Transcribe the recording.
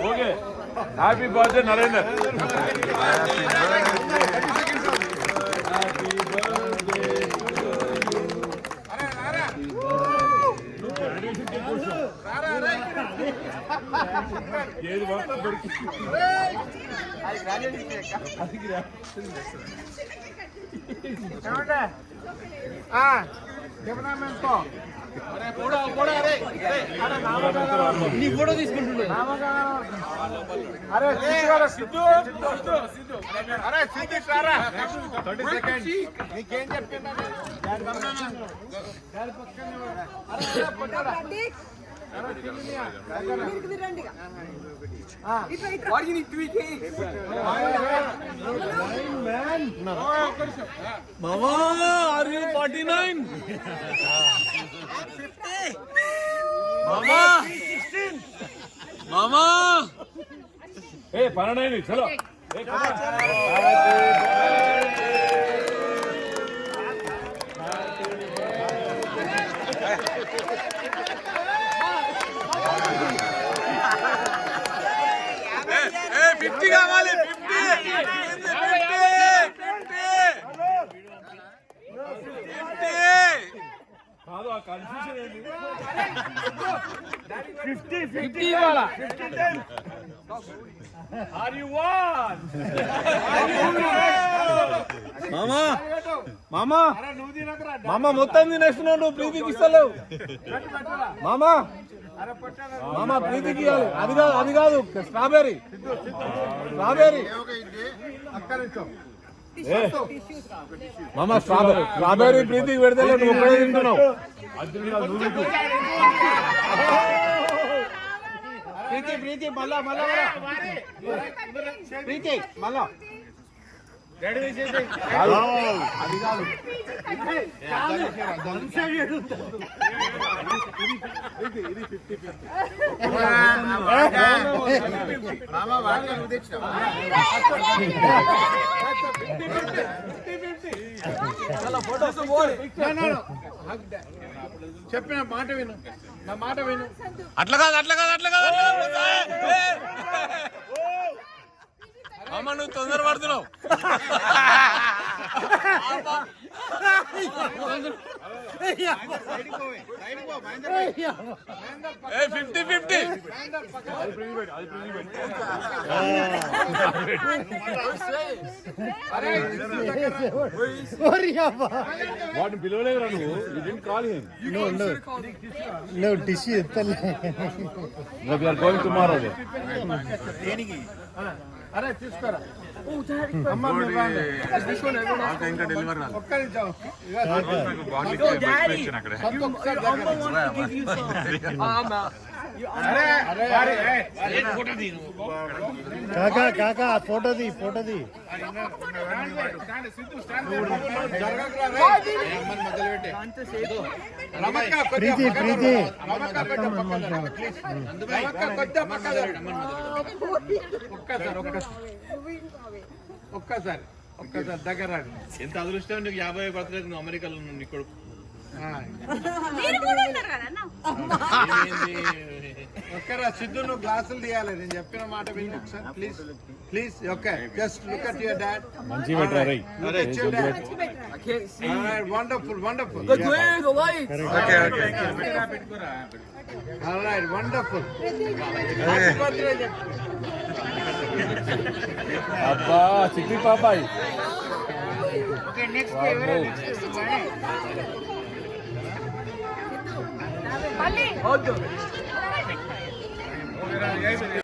Okay happy birthday Narender. ఏది మొత్తం నీ ఫోటో తీసుకుంటుండే. అరే సిద్ధు అరే సిద్ధు సారా 30 సెకండ్స్ నీకేం చెప్తున్నా Mama, are you 49? Mama, 16. Mama. Hey, 49 चलो. Hey, come on. Hey, 50 కావాలి 50. కాదు ఆ కన్ఫ్యూజన్ ఏంది 50 ఇవ్వాలా. ఆర్ యు వన్ మామా మొత్తం తినేస్తున్నావు నువ్వు. ప్రీతికి ఇస్తలేవు మామా. మామా ప్రీతికి ఇవ్వాలి. అది కాదు స్ట్రాబెర్రీ మామా. స్ట్రాబెర్రీ ప్రీతికి పెడితే నువ్వు ఒక్కడే తింటున్నావు. ప్రీతి మళ్ళా ప్రీతి మళ్ళా అది కాదు. చెప్పిన మాట విను, నా మాట విను. అట్లా కాదు అమ్మ నువ్వు తొందర పడుతున్నావు. 50-50. వాటిని పిలవలేదురా నువ్వు. నువ్వు టిష్యూ ఎత్తలే. Going tomorrow. అరే తీసుకోరా అమ్మ ఇంకా డెలివరీ ఒక్క నిమిషం. కాకా ఫోటో ది ప్రీతి ఒక్కసారి దగ్గర. ఎంత అదృష్టం నీకు 50 బర్త్డే నువ్వు అమెరికాలో ఉన్నావు. నీ కొడుకు ఒక్కరా సిద్ధు నువ్వు గ్లాసులు తీయాలి. నేను చెప్పిన మాట విని ఒకసారి please. Okay just look at your dad. Wonderful alright wonderful. అబ్బా చిట్టి పాపాయ్. Okay next